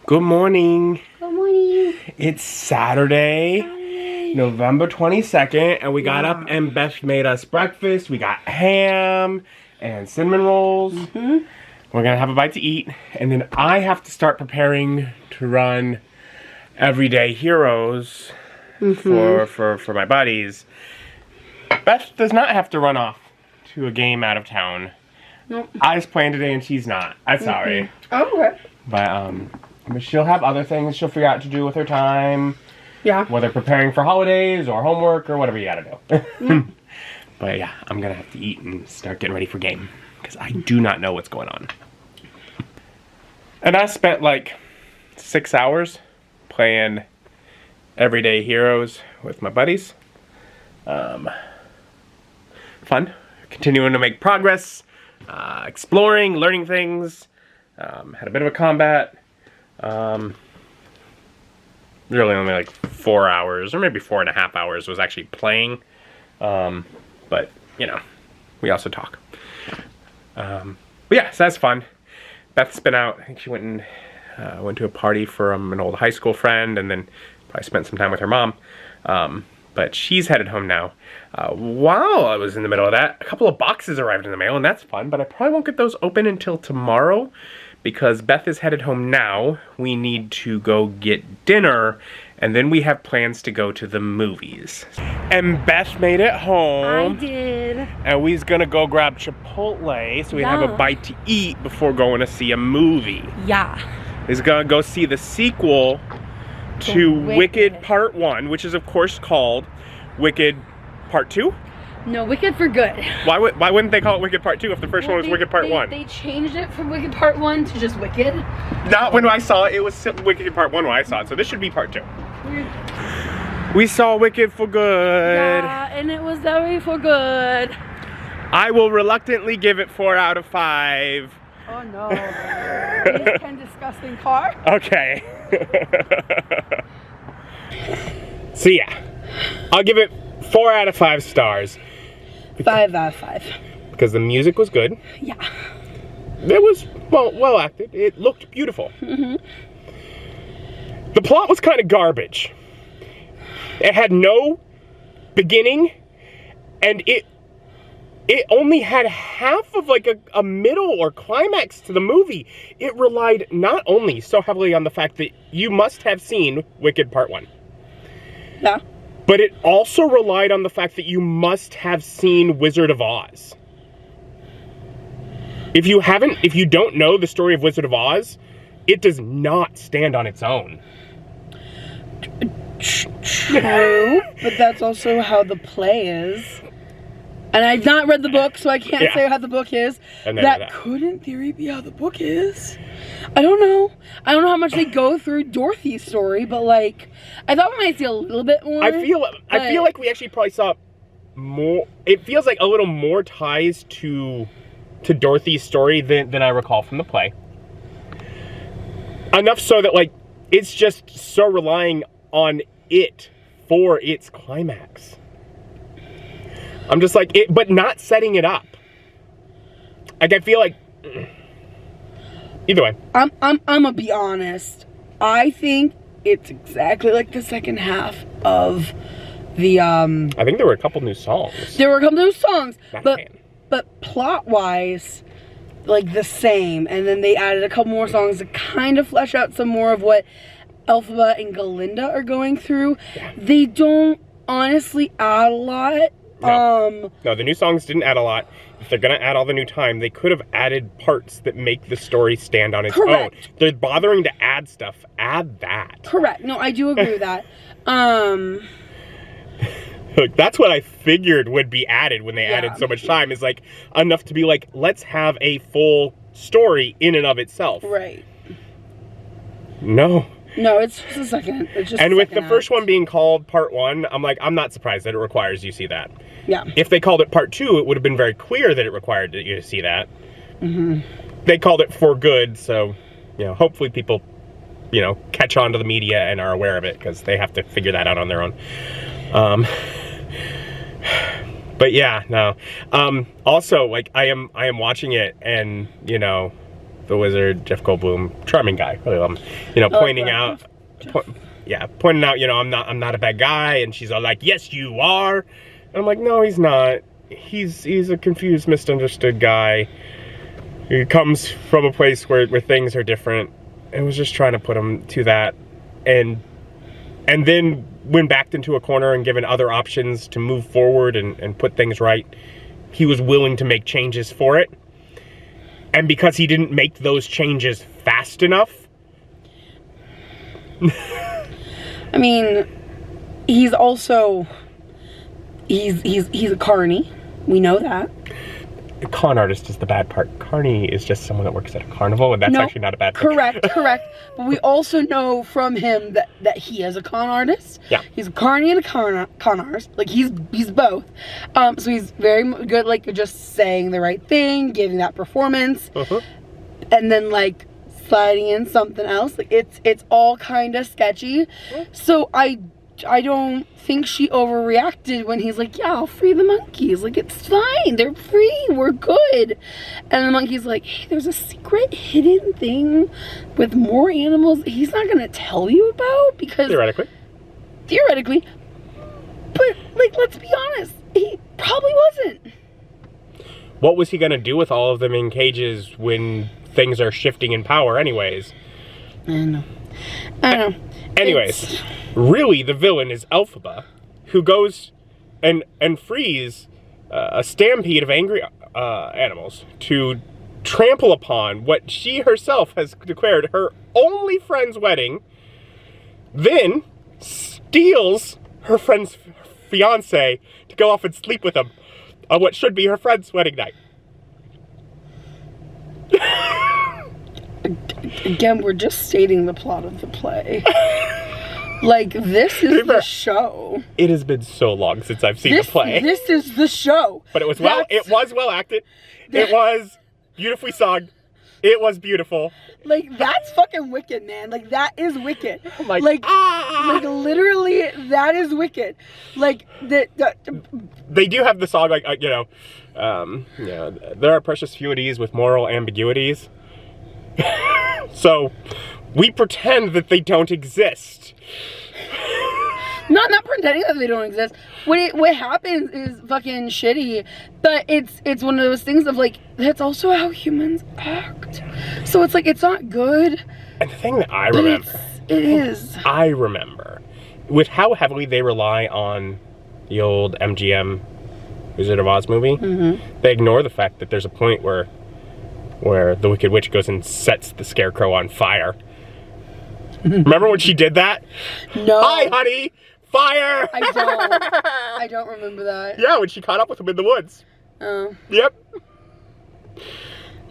Good morning. Good morning. It's Saturday, November 22nd, and we got up and Beth made us breakfast. We got ham and cinnamon rolls. We're gonna have a bite to eat, and then I have to start preparing to run Everyday Heroes for my buddies. Beth does not have to run off to a game out of town. Nope. I was playing today and she's not. I'm sorry. Oh, okay. But she'll have other things she'll figure out to do with her time. Yeah. Whether preparing for holidays or homework or whatever you gotta do. But yeah, I'm gonna have to eat and start getting ready for game. Because I do not know what's going on. And I spent like 6 hours playing Everyday Heroes with my buddies. Fun. Continuing to make progress. Exploring, learning things. Had a bit of a combat. Really only like 4 hours, or maybe 4.5 hours was actually playing. But, you know, we also talk. But yeah, so that's fun. Beth's been out. I think she went to a party for an old high school friend, and then probably spent some time with her mom. But she's headed home now. While I was in the middle of that, a couple of boxes arrived in the mail, and that's fun, but I probably won't get those open until tomorrow, because Beth is headed home now. We need to go get dinner, and then we have plans to go to the movies. And Beth made it home. I did. And we's gonna go grab Chipotle so we have a bite to eat before going to see a movie. Yeah. We's gonna go see the sequel to Wicked Part 1, which is of course called Wicked Part 2? No, Wicked for Good. Why wouldn't they call it Wicked Part 2 if the first one was Wicked Part 1? They changed it from Wicked Part 1 to just Wicked. Not when I saw it, it was Wicked Part 1 when I saw it, so this should be Part 2. We saw Wicked for Good. Yeah, and it was very for good. I will reluctantly give it 4 out of 5. Oh no. This kind of disgusting car. Okay. So yeah, I'll give it 4 out of 5 stars. 5 out of 5. Because the music was good. Yeah. It was well acted. It looked beautiful. The plot was kind of garbage. It had no beginning, and it only had half of like a middle or climax to the movie. It relied not only so heavily on the fact that you must have seen Wicked Part 1. Yeah. But it also relied on the fact that you must have seen Wizard of Oz. If you don't know the story of Wizard of Oz, it does not stand on its own. True, but that's also how the play is. And I've not read the book, so I can't say how the book is. That could, in theory, be how the book is. I don't know. I don't know how much they go through Dorothy's story, but like, I thought we might see a little bit more. I feel like we actually probably saw more. It feels like a little more ties to Dorothy's story than I recall from the play. Enough so that like it's just so relying on it for its climax. I'm just like it, but not setting it up. Like I feel like either way. I'm gonna be honest. I think it's exactly like the second half of the I think there were a couple new songs. There were a couple new songs, but plot wise, like the same. And then they added a couple more songs to kind of flesh out some more of what Elphaba and Galinda are going through. Yeah. They don't honestly add a lot. No, the new songs didn't add a lot. If they're gonna add all the new time, they could have added parts that make the story stand on its own. They're bothering to add stuff. Add that. Correct. No, I do agree with that. Look, that's what I figured would be added when they added so much time, is like enough to be like, let's have a full story in and of itself. Right. No. No, it's just a second. It's just and with the first one being called Part 1, I'm like, I'm not surprised that it requires you see that. Yeah. If they called it Part 2, it would have been very clear that it required you to see that. They called it For Good, so, you know, hopefully people, you know, catch on to the media and are aware of it, because they have to figure that out on their own. But yeah, no. Also, like, I am watching it, and, you know, the wizard, Jeff Goldblum, charming guy, really love him. You know, pointing out, pointing out, you know, I'm not a bad guy, and she's all like, yes, you are. And I'm like, no, he's not. He's a confused, misunderstood guy. He comes from a place where things are different, and was just trying to put him to that, and then when backed into a corner and given other options to move forward and put things right, he was willing to make changes for it. And because he didn't make those changes fast enough. I mean, he's also, he's a carny. We know that. The con artist is the bad part. Carny is just someone that works at a carnival, and that's actually not a bad thing. Correct. But we also know from him that he is a con artist. Yeah. He's a carny and a con artist. Like, he's both. So he's very good, like, just saying the right thing, giving that performance, and then, like, sliding in something else. Like, it's all kind of sketchy. So I don't think she overreacted when he's like, yeah, I'll free the monkeys. Like, it's fine. They're free. We're good. And the monkey's like, hey, there's a secret hidden thing with more animals he's not going to tell you about because... Theoretically. But, like, let's be honest. He probably wasn't. What was he going to do with all of them in cages when things are shifting in power anyways? I don't know. Anyways, really the villain is Elphaba, who goes and frees a stampede of angry animals to trample upon what she herself has declared her only friend's wedding, then steals her friend's fiance to go off and sleep with him on what should be her friend's wedding night. Again, we're just stating the plot of the play. Like, this is the show. It has been so long since I've seen the play. This is the show. But it was well acted. It was beautifully sung. It was beautiful. Like, that's fucking wicked, man. Like, that is wicked. Like literally, that is wicked. Like, they do have the song, like, you know, there are precious few of these with moral ambiguities. So, we pretend that they don't exist. Not pretending that they don't exist. What happens is fucking shitty, but it's one of those things of, like, that's also how humans act. So it's like, it's not good. And the thing that I remember, I remember with how heavily they rely on the old MGM Wizard of Oz movie, they ignore the fact that there's a point where the Wicked Witch goes and sets the Scarecrow on fire. Remember when she did that? No. Hi, honey! Fire! I don't remember that. Yeah, when she caught up with him in the woods. Oh. Yep.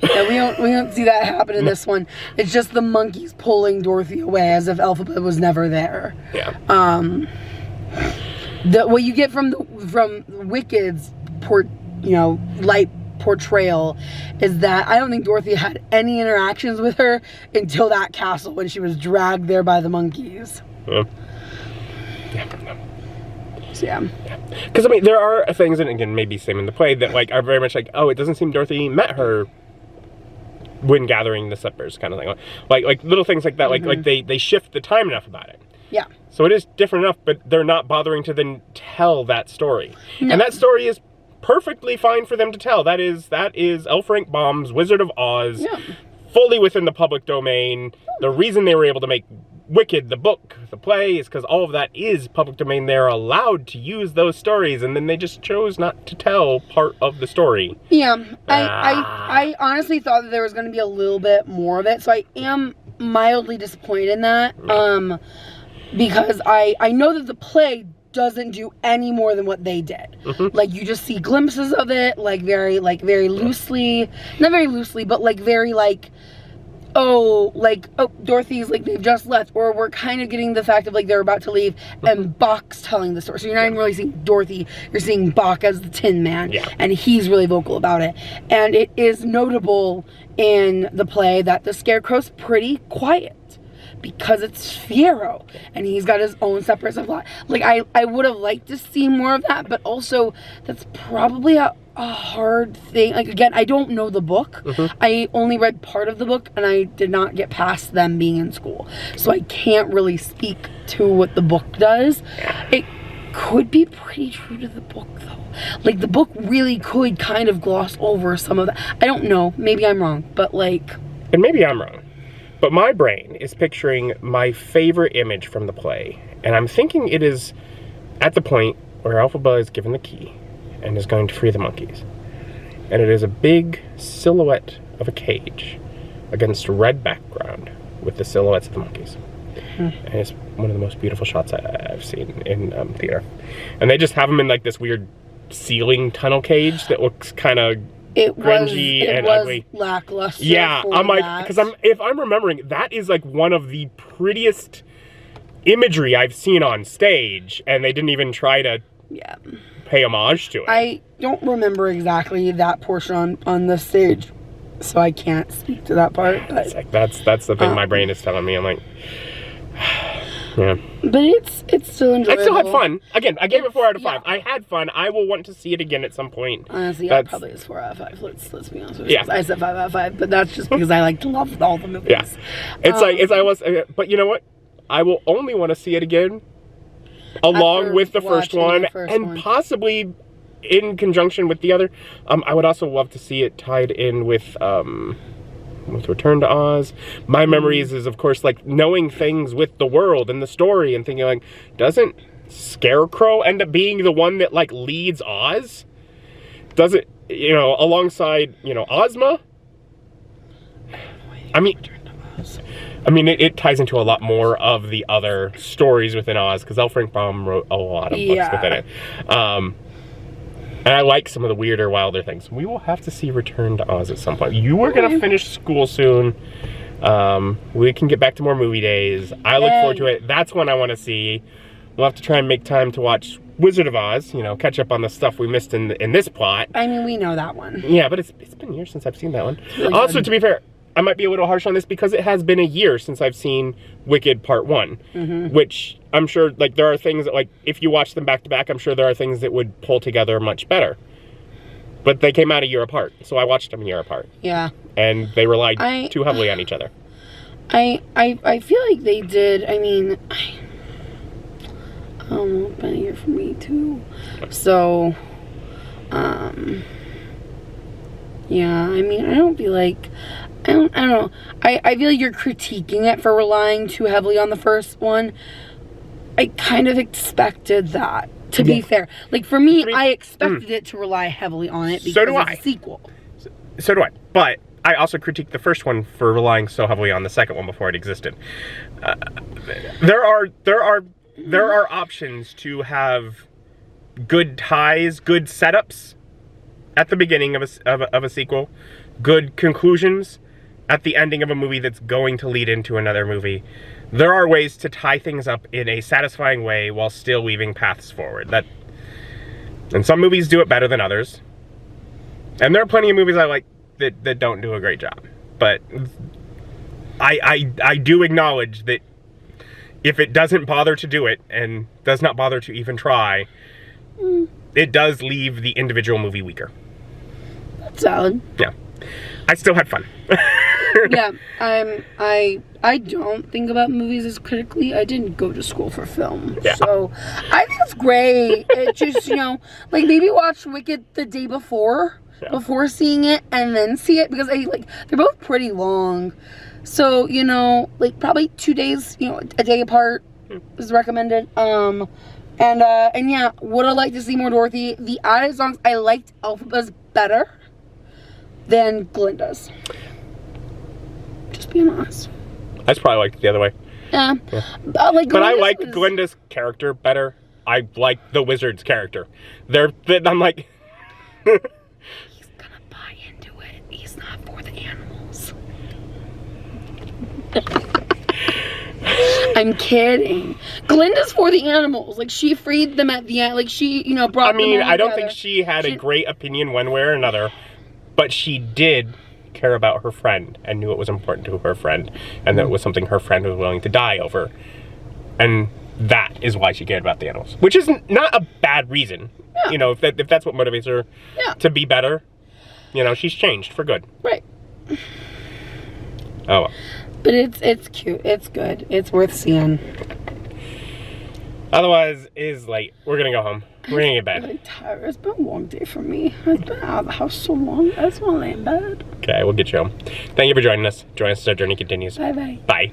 Yeah, we don't see that happen in this one. It's just the monkeys pulling Dorothy away as if Elphaba was never there. Yeah. What you get from Wicked's light portrayal is that I don't think Dorothy had any interactions with her until that castle when she was dragged there by the monkeys. Yeah. So, yeah. Because, I mean, there are things, and again, maybe same in the play, that, like, are very much like, oh, it doesn't seem Dorothy met her when gathering the slippers, kind of thing. Like little things like that, like they shift the time enough about it. Yeah. So it is different enough, but they're not bothering to then tell that story. No. And that story is perfectly fine for them to tell. That is L. Frank Baum's Wizard of Oz, fully within the public domain. The reason they were able to make Wicked, the book, the play, is because all of that is public domain. They're allowed to use those stories, and then they just chose not to tell part of the story. Yeah, I honestly thought that there was going to be a little bit more of it, so I am mildly disappointed in that. Because I know that the play doesn't do any more than what they did. Like, you just see glimpses of it, like very loosely, not very loosely, but like very like, oh, Dorothy's like, they've just left, or we're kind of getting the fact of like they're about to leave, and Bach's telling the story. So you're not even really seeing Dorothy, you're seeing Bach as the Tin Man, and he's really vocal about it. And it is notable in the play that the Scarecrow's pretty quiet, because it's Fiyero, and he's got his own separate subplot. Like, I would have liked to see more of that, but also, that's probably a hard thing. Like, again, I don't know the book. I only read part of the book, and I did not get past them being in school. So I can't really speak to what the book does. It could be pretty true to the book, though. Like, the book really could kind of gloss over some of that. I don't know. Maybe I'm wrong, but like... And maybe I'm wrong. But my brain is picturing my favorite image from the play. And I'm thinking it is at the point where Elphaba is given the key and is going to free the monkeys. And it is a big silhouette of a cage against a red background with the silhouettes of the monkeys. And it's one of the most beautiful shots I've seen in theater. And they just have them in like this weird ceiling tunnel cage that looks kind of grungy and ugly. Lackluster. Yeah, I'm like, because if I'm remembering, that is like one of the prettiest imagery I've seen on stage, and they didn't even try to pay homage to it. I don't remember exactly that portion on the stage, so I can't speak to that part. But it's like, that's the thing my brain is telling me. I'm like, yeah. But it's still enjoyable. I still had fun. Again, I gave it 4 out of 5. I had fun. I will want to see it again at some point. Honestly, that probably is 4 out of 5. Let's be honest with you. I said 5 out of 5, but that's just because I like to love all the movies. Yeah. But you know what? I will only want to see it again along with the first one, possibly in conjunction with the other. I would also love to see it tied in with Return to Oz. My memories is, of course, like knowing things with the world and the story and thinking like, doesn't Scarecrow end up being the one that like leads Oz? Does it, alongside, Ozma? I mean, it ties into a lot more of the other stories within Oz, because L. Frank Baum wrote a lot of books within it. And I like some of the weirder, wilder things. We will have to see Return to Oz at some point. You are going to finish school soon. We can get back to more movie days. I look forward to it. That's one I want to see. We'll have to try and make time to watch Wizard of Oz, catch up on the stuff we missed in this plot. I mean, we know that one. Yeah, but it's been years since I've seen that one. Really also, to be fair, I might be a little harsh on this because it has been a year since I've seen Wicked Part 1, which I'm sure, like, there are things that, like, if you watch them back to back, I'm sure there are things that would pull together much better. But they came out a year apart, so I watched them a year apart. Yeah. And they relied too heavily on each other. I feel like they did. I mean, I don't know, it's been a year for me, too. So, yeah, I mean, I don't feel like... I don't know. I feel like you're critiquing it for relying too heavily on the first one. I kind of expected that, to be fair. Like, for me, I expected it to rely heavily on it because it's a sequel. So do I. But I also critiqued the first one for relying so heavily on the second one before it existed. There are options to have good ties, good setups at the beginning of a sequel, good conclusions at the ending of a movie that's going to lead into another movie. There are ways to tie things up in a satisfying way while still weaving paths forward. And some movies do it better than others. And there are plenty of movies I like that don't do a great job. But I do acknowledge that if it doesn't bother to do it and does not bother to even try, it does leave the individual movie weaker. That's valid. Yeah. I still had fun. Yeah, I don't think about movies as critically. I didn't go to school for film, so I think it's great. It just, like maybe watch Wicked the day before seeing it, and then see it, because they're both pretty long. So, like probably 2 days, a day apart is recommended. And yeah, would I like to see more Dorothy? The added songs, I liked Elphaba's better than Glinda's. Just being honest. I probably liked it the other way. Yeah. But I like Glinda's character better. I like the wizard's character. I'm like... He's gonna buy into it. He's not for the animals. I'm kidding. Glinda's for the animals. Like, she freed them at the end. Like, she, brought them all I don't think she had a great opinion one way or another. But she did care about her friend and knew it was important to her friend, and that it was something her friend was willing to die over. And that is why she cared about the animals. Which is not a bad reason. Yeah. You know, if that's what motivates her to be better, you know, she's changed for good. Right. Oh well. But it's cute. It's good. It's worth seeing. Otherwise, it's late. We're gonna go home. We're gonna get bed. I'm really tired. It's been a long day for me. I've been out of the house so long. I just want to lay in bed. Okay, we'll get you home. Thank you for joining us. Join us as our journey continues. Bye-bye. Bye.